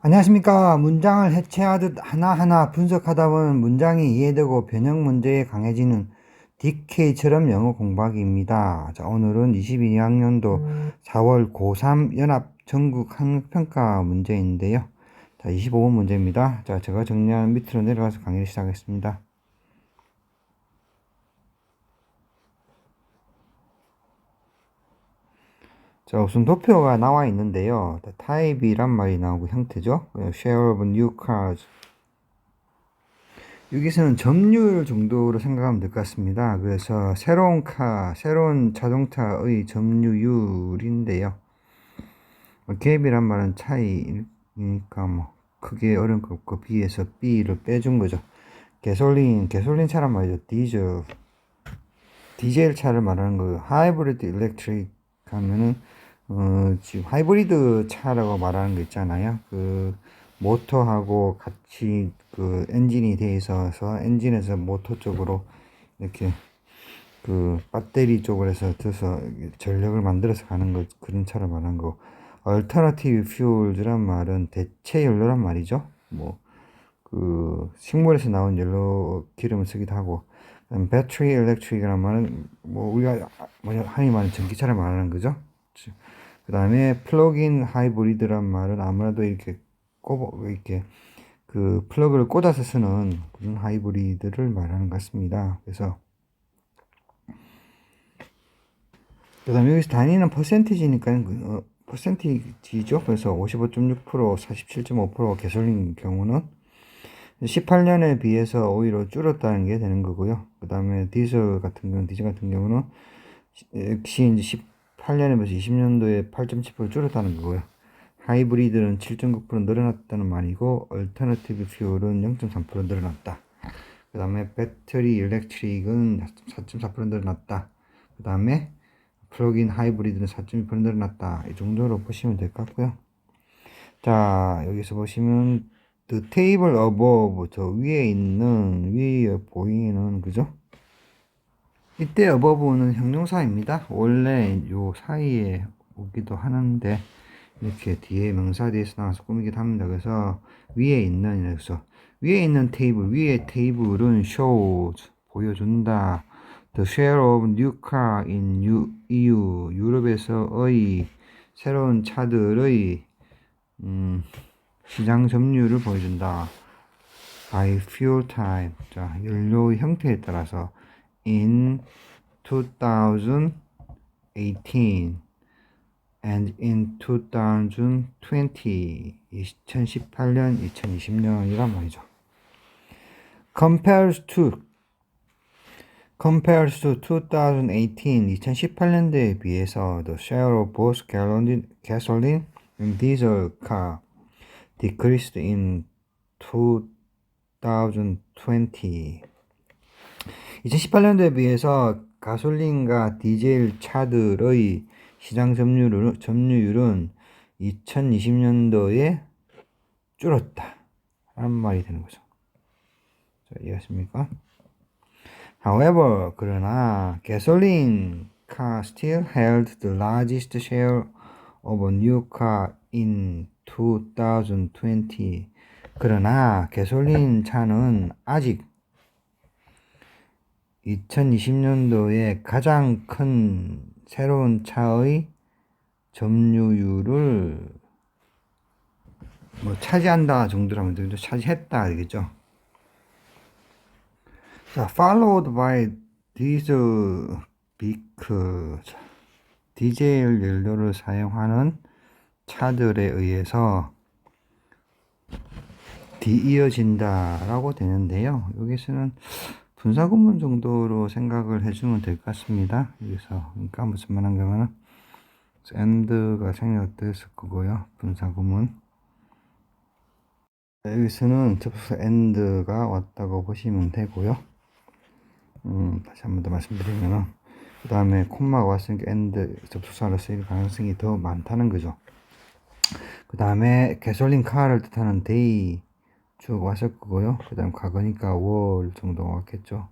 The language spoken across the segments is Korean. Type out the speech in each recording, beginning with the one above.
안녕하십니까. 문장을 해체하듯 하나하나 분석하다 보면 문장이 이해되고 변형 문제에 강해지는 DK처럼 영어 공부하기입니다. 자, 오늘은 22학년도 4월 고3 연합 전국 학력평가 문제인데요. 자, 25번 문제입니다. 자, 제가 정리한 밑으로 내려가서 강의를 시작하겠습니다. 자, 우선 도표가 나와 있는데요. 타입이란 말이 나오고 형태죠. Share of new cars. 여기서는 점유율 정도로 생각하면 될 것 같습니다. 그래서 새로운 자동차의 점유율인데요. 갭이란 말은 차이니까 뭐 크게 어려운 거 없고 B에서 B를 빼준 거죠. 개솔린 차란 말이죠. 디젤 차를 말하는 거예요. 하이브리드 일렉트릭 하면은 지금 하이브리드 차라고 말하는 거 있잖아요. 그 모터하고 같이 그 엔진이 돼 있어서 엔진에서 모터 쪽으로 이렇게 그 배터리 쪽으로 해서 들어서 전력을 만들어서 가는 거, 그런 차를 말하는 거. 얼터너티브 퓨얼즈란 말은 대체 연료란 말이죠. 뭐 그 식물에서 나온 연료 기름을 쓰기도 하고, 배터리 일렉트릭이란 말은 뭐 우리가 흔히 말하는 전기차를 말하는 거죠. 그 다음에 플러그인 하이브리드란 말은 아무래도 이렇게 그 플러그를 꽂아서 쓰는 그런 하이브리드를 말하는 것 같습니다. 그래서 그 다음에 여기서 단위는 퍼센티지니까 퍼센티지죠. 그래서 55.6%, 47.5% 개솔린 경우는 18년에 비해서 오히려 줄었다는 게 되는 거고요. 그 다음에 디젤 같은 경우는 역시 이제 18년에 비해서 20년도에 8.7% 줄었다는 거고요. 하이브리드는 7.9% 늘어났다는 말이고, 얼터너티브 퓨얼은 0.3% 늘어났다. 그 다음에 배터리 일렉트릭은 4.4% 늘어났다. 그 다음에 플러그인 하이브리드는 4.2% 늘어났다. 이 정도로 보시면 될 것 같고요. 자, 여기서 보시면 the table above, 저 위에 보이는 그죠? 이때 above는 형용사입니다. 원래 요 사이에 오기도 하는데 이렇게 뒤에 명사 뒤에서 나와서 꾸미기도 합니다. 그래서 위에 있는 위의 테이블은 shows, 보여준다. The share of new car in EU, 유럽에서의 새로운 차들의 시장 점유율을 보여준다. by fuel type, 자, 연료 형태에 따라서 in 2018 and in 2020, 2018년, 2020년이란 말이죠. compares to 2018, 2018년도에 비해서 the share of both gasoline and diesel car decreased in 2020. 2018년도에 비해서 가솔린과 디젤 차들의 시장 점유율은 2020년도에 줄었다 라는 말이 되는 거죠. 자, 이해하십니까? However, 그러나 gasoline car still held the largest share of a new car in 2020. 그러나 가솔린 차는 아직 2020년도에 가장 큰 새로운 차의 점유율을 뭐 차지한다 정도라면 되겠죠. 차지했다 되겠죠. 자, followed by diesel vehicle, 디젤 연료를 사용하는 차들에 의해서 뒤이어진다라고 되는데요. 여기서는 분사구문 정도로 생각을 해주면 될 것 같습니다. 여기서 그러니까 무슨 말인가 하면 and가 생략됐을 거고요. 분사구문. 여기서는 접속사 and가 왔다고 보시면 되고요. 다시 한 번 더 말씀드리면, 그 다음에 콤마가 왔으니까 and 접속사로 쓰일 가능성이 더 많다는 거죠. 그 다음에 gasoline car를 뜻하는 they 쭉 왔을 거고요. 그 다음 과거니까 were 정도가 왔겠죠.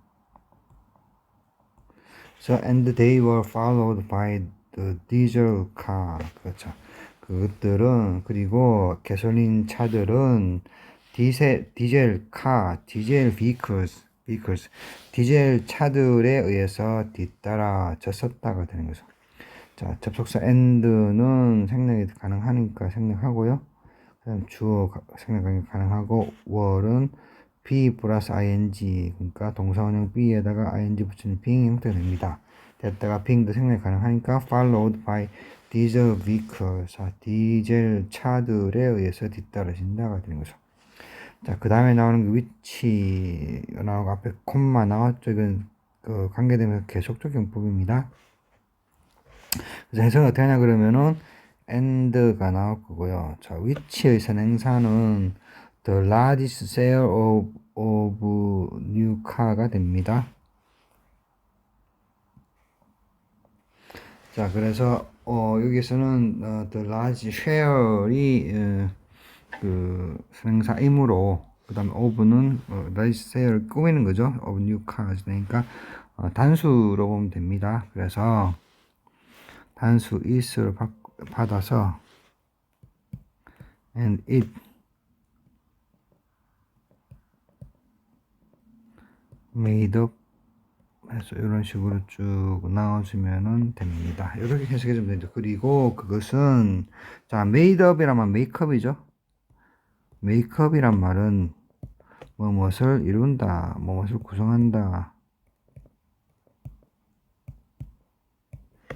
So, and they were followed by the diesel car. 그렇죠. 그것들은, 그리고 가솔린 차들은 디젤 vehicles, 디젤 차들에 의해서 뒤따라졌었다가 되는 거죠. 자, 접속사 and는 생략이 가능하니까 생략하고요. 그다음 주어 생략이 가능하고, 월은 be 플러스 ing, 그러니까 동사원형 be에다가 ing 붙이는 being 형태가 됩니다. 됐다가 being도 생략 가능하니까 followed by diesel vehicles, 디젤 차들에 의해서 뒤따라진다가 되는 거죠. 자, 그 다음에 나오는 그 위치가 나오고 앞에 콤마 나왔죠. 이건 그 관계되면서 계속적 용법입니다. 그래서 해석이 어떻게 하냐 그러면은 and가 나올 거고요. 자, 위치의 선행사는 the largest sale of new car가 됩니다. 자, 그래서 여기서는 the large share이 그 선행사이므로, 그 다음에 of는 large sale를 꾸미는 거죠. of new cars 되니까 단수로 보면 됩니다. 그래서 단수 is를 받아서 and it made up 해서 이런 식으로 쭉 나와주면은 됩니다. 이렇게 해석해 주면 됩니다. 그리고 그것은, 자, made up이라면 makeup이죠. makeup이란 말은 무엇을 이룬다, 무엇을 구성한다,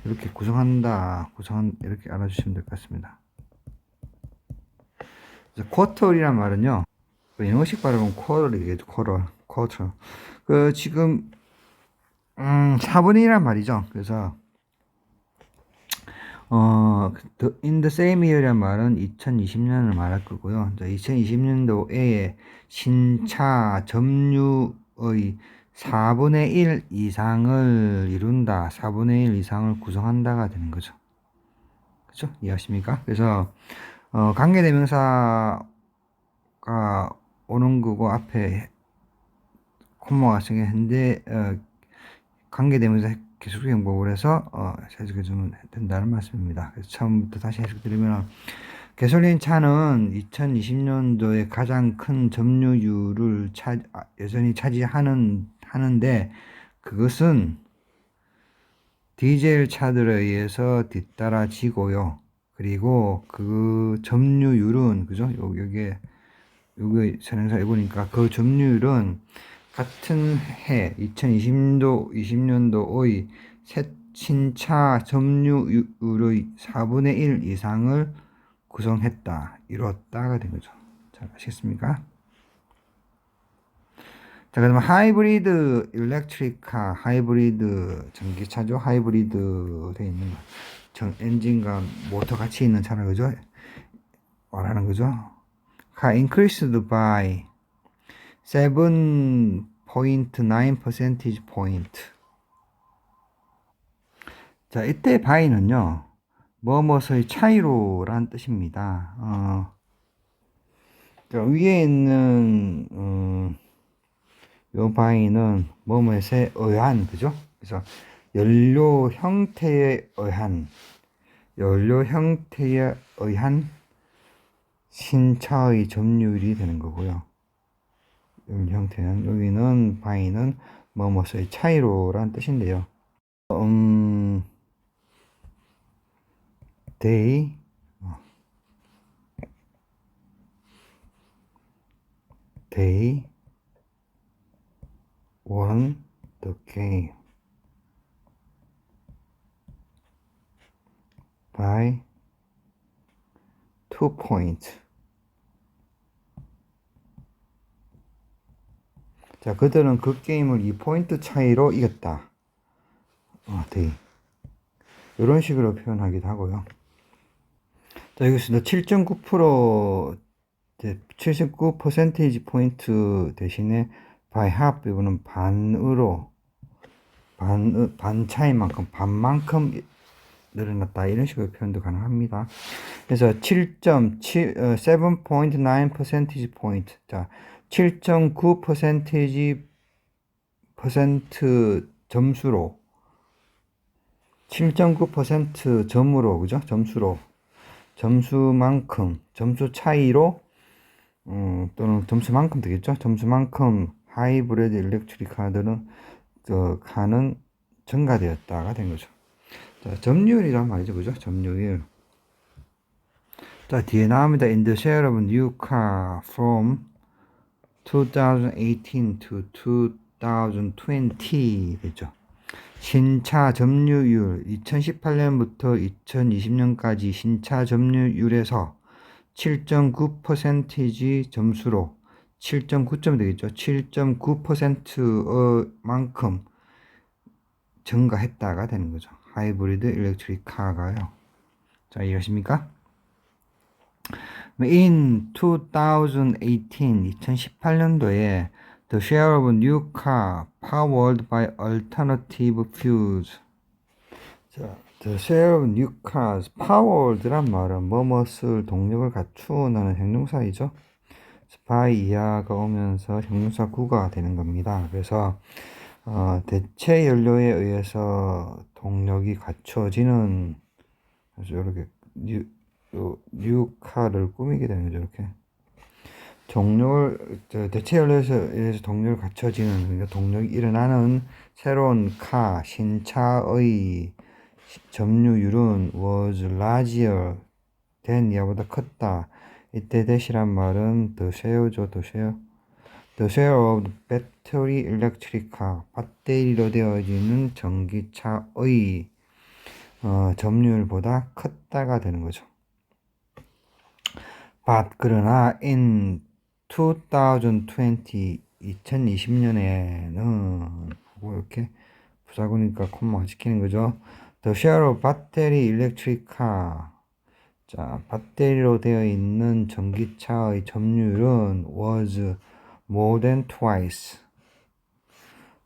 이렇게 구성한다, 이렇게 알아주시면 될 것 같습니다. 쿼터이란 말은요, 영어식 발음은 쿼터이겠죠. 쿼터. 그 지금 4분의 1이란 말이죠. 그래서 in the same year이란 말은 2020년을 말할 거고요. 2020년도에 신차 점유의 4분의 1 이상을 이룬다, 4분의 1 이상을 구성한다가 되는 거죠. 그죠? 이해하십니까? 그래서 관계대명사가 오는 거고 앞에 콤마가 생겼는데 관계대명사 계속 행복을 해서 해석해 주면 된다는 말씀입니다. 그래서 처음부터 다시 해석드리면, 가솔린 차는 2020년도에 가장 큰 점유율을 여전히 차지하는데 그것은 디젤 차들에 의해서 뒤따라지고요. 그리고 그 점유율은, 그죠? 여기 선행사 해보니까 그 점유율은 같은 해 2020년도의 신차 점유율의 4분의 1 이상을 구성했다, 이뤘다가 된 거죠. 잘 아시겠습니까? 자, 그러면 하이브리드 일렉트리카, 하이브리드 전기차죠. 하이브리드 돼 있는 거, 엔진과 모터 같이 있는 차라, 그죠? 말하는 거죠. increased by 7.9 percentage point. 자, 이때 by는요, 뭐뭐의 차이로란 뜻입니다. 자, 위에 있는 요 by는 뭐뭐에 의한, 그죠? 그래서 연료 형태에 의한 신차의 점유율이 되는 거고요. 형태는, 여기는 by는 뭐뭐의 차이로란 뜻인데요. they won the game by 2 points. 자, 그들은 그 게임을 2포인트 차이로 이겼다. they. 이런 식으로 표현하기도 하고요. 자, 여기서 7.9 퍼센테이지 포인트 대신에 by half, 이거는 반으로, 반 차이만큼, 반만큼 늘어났다, 이런 식으로 표현도 가능합니다. 그래서 7.9 퍼센티지 포인트. 자, 7.9 퍼센트 점수로, 7.9% 점으로, 그죠? 점수로 점수만큼, 점수 차이로 또는 점수만큼 되겠죠. 점수만큼 하이브리드 일렉트릭 카들은 카는 증가되었다가 된 거죠. 자, 점유율이란 말이죠, 그죠? 점유율. 자, 뒤에 나옵니다. In the share of new car from 2018 to 2020 됐죠. 신차 점유율 2018년부터 2020년까지 신차 점유율에서 7.9% 점수로 7.9점 되겠죠. 7.9%만큼 증가했다가 되는 거죠. 하이브리드 일렉트릭 카가요. 자, 이해하십니까? In 2018, 2018년도에 the share of new car powered by alternative fuels. 자, the share of new cars powered란 말은 뭐뭇을 동력을 갖추는 형용사이죠. by 이하가 오면서 형용사 구가 되는 겁니다. 그래서 대체 연료에 의해서 동력이 갖춰지는 이렇게 뉴카를 꾸미게 되는 거죠. 이렇게 대체 연료에 의해서 동력을 갖춰지는, 그러니까 동력이 일어나는 새로운 신차의 점유율은 was larger than 이하보다 컸다. 이때 대시란 말은 the share죠. The share of battery electric car, 배터리로 되어지는 전기차의 점유율보다 컸다가 되는 거죠. But 그러나 in 2020, 2020년에는 이렇게 부사구니까 콤마가 찍히는 거죠. The share of battery electric car, 자, 배터리로 되어 있는 전기차의 점유율은 was more than twice,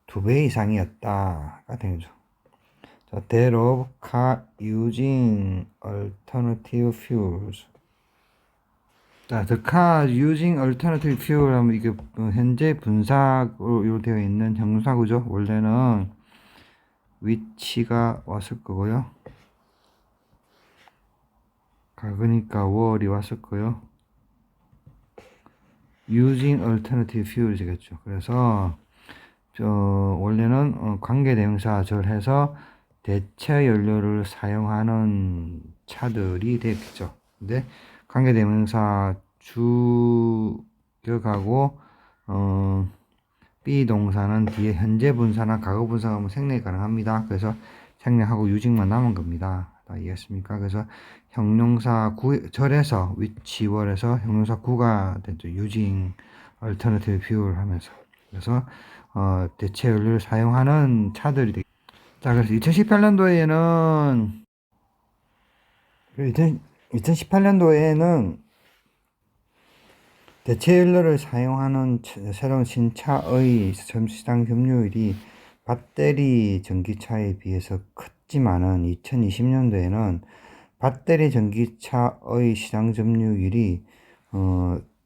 2배 이상이었다가 되는 거죠. 자, that of car using alternative fuels. 자, the car using alternative fuel 하면 이게 현재 분사로 되어 있는 형용사구죠. 원래는 which가 왔을 거고요. 그러니까 were이 왔을 거요. using alternative fuels이겠죠. 그래서 원래는 관계대명사 절해서 대체 연료를 사용하는 차들이 되겠죠. 근데 관계대명사 주격하고 비동사는 뒤에 현재 분사나 과거 분사가 하면 생략이 가능합니다. 그래서 생략하고 using만 남은 겁니다. 다 이해했습니까? 그래서 형용사 절에서 which 월에서 형용사 구가 됐죠. using alternative fuel 하면서. 그래서 대체 연료를 사용하는 차들이 되겠죠. 자, 그래서 2018년도에는 2018년도에는 대체 연료를 사용하는 새로운 신차의 시장 점유율이 배터리 전기차에 비해서 컸지만은 2020년도에는 배터리 전기차의 시장 점유율이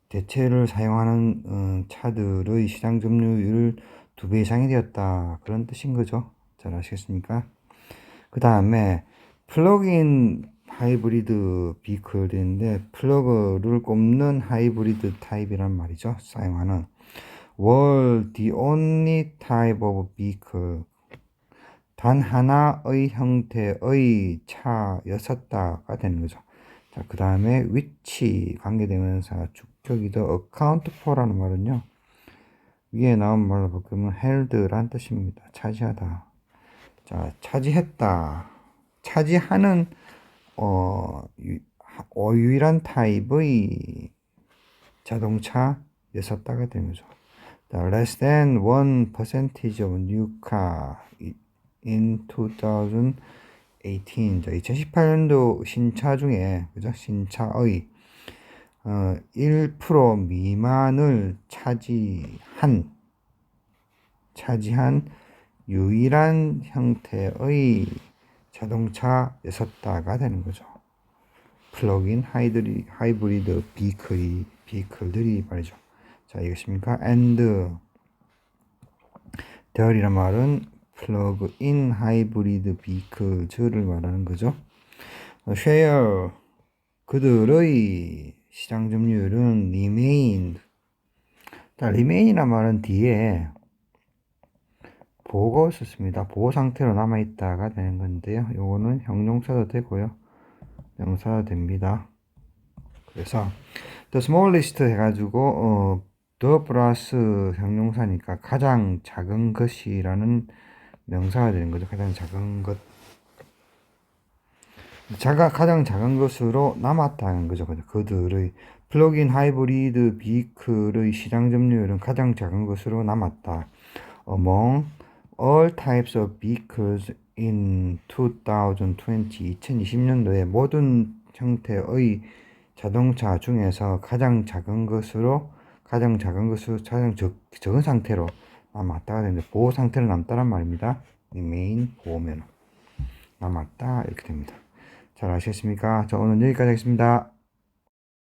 대체를 사용하는 차들의 시장 점유율 2배 이상이 되었다. 그런 뜻인 거죠. 잘 아시겠습니까? 그 다음에 플러그인 하이브리드 비클인데 플러그를 꼽는 하이브리드 타입이란 말이죠. 사용하는 were the only type of vehicle, 단 하나의 형태의 차였었다가 되는 거죠. 자, 그 다음에 which 관계대명사 주격이더 account for라는 말은요, 위에 나온 말로 바꾸면 held란 뜻입니다. 차지하다. 자, 차지했다. 차지하는 유일한 타입의 자동차였었다가 되는 거죠. Less than 1% of new car in 2018. 자, 2018년도 신차 중에, 그죠? 신차의 1% 미만을 차지한 유일한 형태의 자동차였었다가 되는 거죠. 플러그인 하이브리드 비클들이 말이죠. 자, 이것입니까? and there이란 말은 플러그인 하이브리드 비클즈를 말하는 거죠. share 그들의 시장 점유율은 remain. remain이란 말은 뒤에 보호가 있었습니다. 보호 상태로 남아있다가 되는 건데요. 요거는 형용사도 되고요. 명사도 됩니다. 그래서 the smallest 해가지고 the 플러스 형용사니까 가장 작은 것이라는 명사가 되는 거죠. 가장 작은 것. 가장 작은 것으로 남았다는 거죠. 그들의 플러그인 하이브리드 비클의 시장 점유율은 가장 작은 것으로 남았다. Among all types of vehicles in 2020, 2020년도에 모든 형태의 자동차 중에서 가장 작은 적은 상태로 남았다가 되는데 보호 상태로 남다란 말입니다. remain 보호면 남았다 이렇게 됩니다. 잘 아시겠습니까? 자, 오늘 여기까지 하겠습니다.